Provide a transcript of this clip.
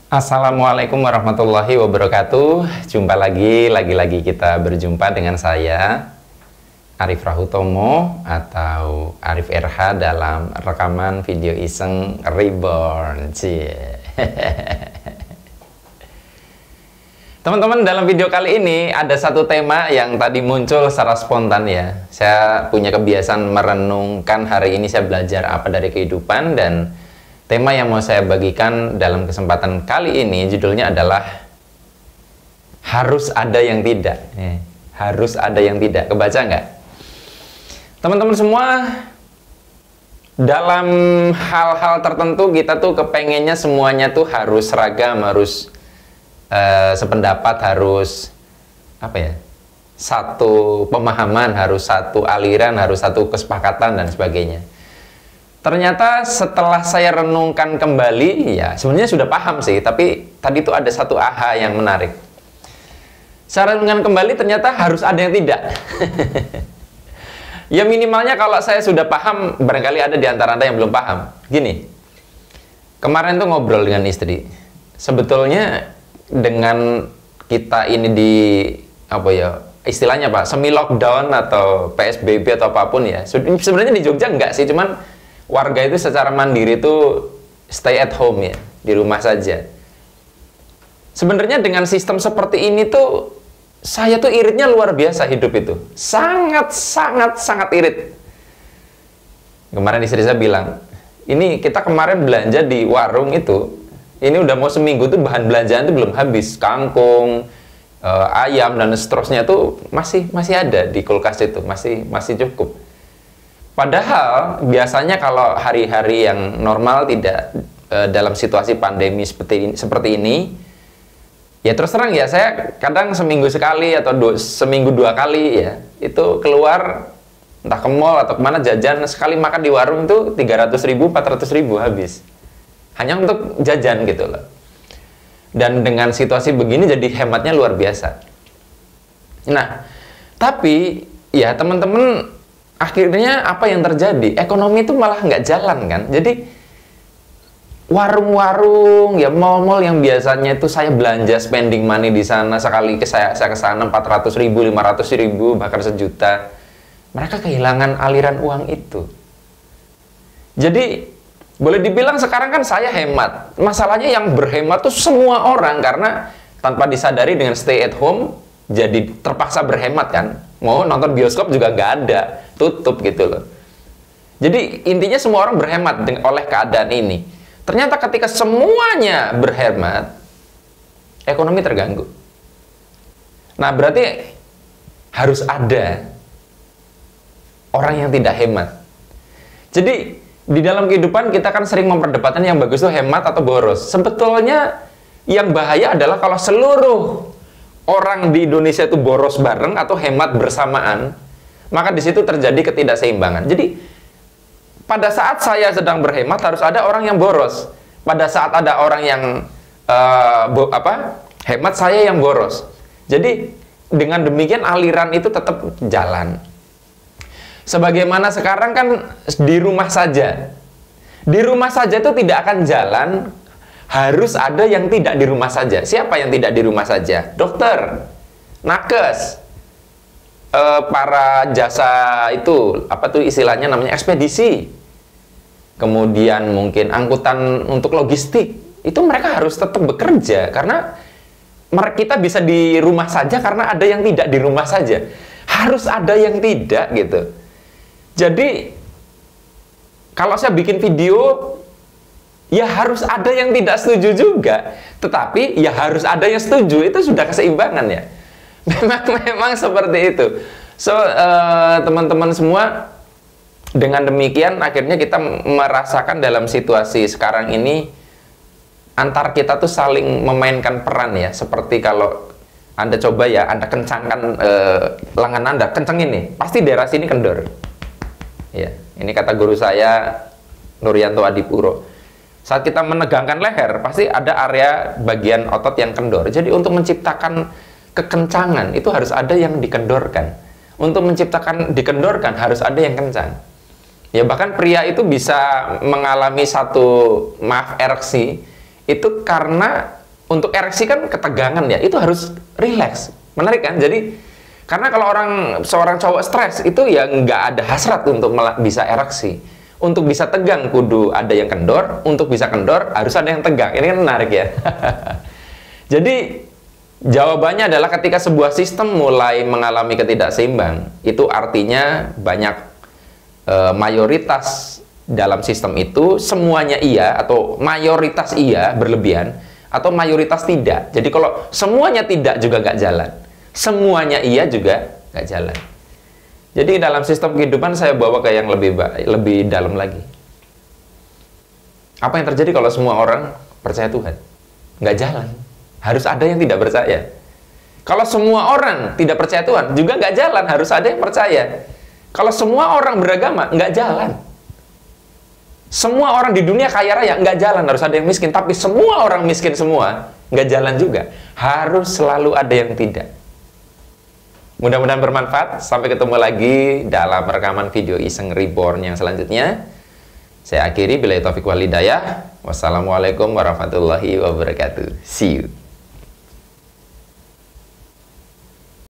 Assalamualaikum warahmatullahi wabarakatuh. Jumpa lagi kita berjumpa dengan saya Arif Rahutomo atau Arif RH dalam rekaman video iseng Reborn. Teman-teman, dalam video kali ini ada satu tema yang tadi muncul secara spontan ya. Saya punya kebiasaan merenungkan hari ini saya belajar apa dari kehidupan, dan tema yang mau saya bagikan dalam kesempatan kali ini judulnya adalah harus ada yang tidak. Harus ada yang tidak. Kebaca nggak? Teman-teman semua, dalam hal-hal tertentu kita tuh kepengennya semuanya tuh harus seragam, harus sependapat, harus apa ya? Satu pemahaman, harus satu aliran, harus satu kesepakatan dan sebagainya. Ternyata setelah saya renungkan kembali, ya sebenarnya sudah paham sih, tapi tadi itu ada satu aha yang menarik. Saya renungkan kembali, ternyata harus ada yang tidak. Ya minimalnya kalau saya sudah paham, barangkali ada di antara Anda yang belum paham. Gini, kemarin tuh ngobrol dengan istri. Sebetulnya dengan kita ini di, apa ya, istilahnya Pak, semi lockdown atau PSBB atau apapun ya. Sebenarnya di Jogja enggak sih, cuman warga itu secara mandiri itu stay at home ya, di rumah saja. Sebenarnya dengan sistem seperti ini tuh, saya tuh iritnya luar biasa hidup itu. Sangat irit. Kemarin istri saya bilang, ini kita kemarin belanja di warung itu, ini udah mau seminggu tuh bahan belanjaan tuh belum habis. Kangkung, ayam, dan seterusnya tuh masih ada di kulkas itu, masih cukup. Padahal biasanya kalau hari-hari yang normal tidak dalam situasi pandemi seperti ini, ya terus terang ya, saya kadang seminggu sekali atau seminggu 2 kali ya, itu keluar entah ke mall atau kemana jajan, sekali makan di warung tuh 300.000, 400.000 habis. Hanya untuk jajan gitu loh. Dan dengan situasi begini jadi hematnya luar biasa. Nah, tapi ya teman-teman, akhirnya apa yang terjadi? Ekonomi itu malah nggak jalan kan? Jadi warung-warung, ya mall-mall yang biasanya itu saya belanja spending money di sana, sekali saya ke sana 400.000, 500.000, bahkan sejuta. Mereka kehilangan aliran uang itu. Jadi boleh dibilang sekarang kan saya hemat. Masalahnya yang berhemat tuh semua orang, karena tanpa disadari dengan stay at home jadi terpaksa berhemat kan. Mau nonton bioskop juga nggak ada, tutup gitu loh. Jadi intinya semua orang berhemat oleh keadaan ini. Ternyata ketika semuanya berhemat, ekonomi terganggu. Nah berarti harus ada orang yang tidak hemat. Jadi di dalam kehidupan kita kan sering memperdebatkan yang bagus itu hemat atau boros. Sebetulnya yang bahaya adalah kalau seluruh orang di Indonesia itu boros bareng atau hemat bersamaan, maka di situ terjadi ketidakseimbangan. Jadi pada saat saya sedang berhemat harus ada orang yang boros. Pada saat ada orang yang hemat, saya yang boros. Jadi dengan demikian aliran itu tetap jalan. Sebagaimana sekarang kan di rumah saja. Di rumah saja itu tidak akan jalan. Harus ada yang tidak di rumah saja. Siapa yang tidak di rumah saja? Dokter, nakes, para jasa itu, apa tuh istilahnya namanya, ekspedisi. Kemudian mungkin angkutan untuk logistik. Itu mereka harus tetap bekerja, karena kita bisa di rumah saja karena ada yang tidak di rumah saja. Harus ada yang tidak gitu. Jadi kalau saya bikin video, ya harus ada yang tidak setuju juga, tetapi ya harus ada yang setuju. Itu sudah keseimbangan ya. Memang seperti itu. So teman-teman semua, dengan demikian akhirnya kita merasakan dalam situasi sekarang ini antar kita tuh saling memainkan peran ya. Seperti kalau Anda coba ya, Anda kencangkan lengan Anda, kencengin nih, pasti daerah sini kendor. Ya, ini kata guru saya Nuryanto Adipuro. Saat kita menegangkan leher, pasti ada area bagian otot yang kendor. Jadi untuk menciptakan kekencangan itu harus ada yang dikendorkan. Untuk menciptakan dikendorkan harus ada yang kencang. Ya bahkan pria itu bisa mengalami satu, maaf, ereksi itu karena untuk ereksi kan ketegangan ya, itu harus rileks. Menarik kan? Jadi, karena kalau seorang cowok stres, itu ya nggak ada hasrat untuk bisa ereksi. Untuk bisa tegang, kudu ada yang kendor. Untuk bisa kendor, harus ada yang tegang. Ini kan menarik ya. Jadi, jawabannya adalah ketika sebuah sistem mulai mengalami ketidakseimbang, itu artinya banyak mayoritas dalam sistem itu semuanya iya, atau mayoritas iya berlebihan, atau mayoritas tidak. Jadi kalau semuanya tidak juga nggak jalan, semuanya iya juga nggak jalan. Jadi dalam sistem kehidupan saya bawa ke yang lebih dalam lagi. Apa yang terjadi kalau semua orang percaya Tuhan? Nggak jalan. Harus ada yang tidak percaya. Kalau semua orang tidak percaya Tuhan, juga nggak jalan. Harus ada yang percaya. Kalau semua orang beragama, nggak jalan. Semua orang di dunia kaya raya, nggak jalan. Harus ada yang miskin. Tapi semua orang miskin semua, nggak jalan juga. Harus selalu ada yang tidak. Mudah-mudahan bermanfaat. Sampai ketemu lagi dalam rekaman video Iseng Reborn yang selanjutnya. Saya akhiri, billahi taufiq wal hidayah. Wassalamualaikum warahmatullahi wabarakatuh. See you.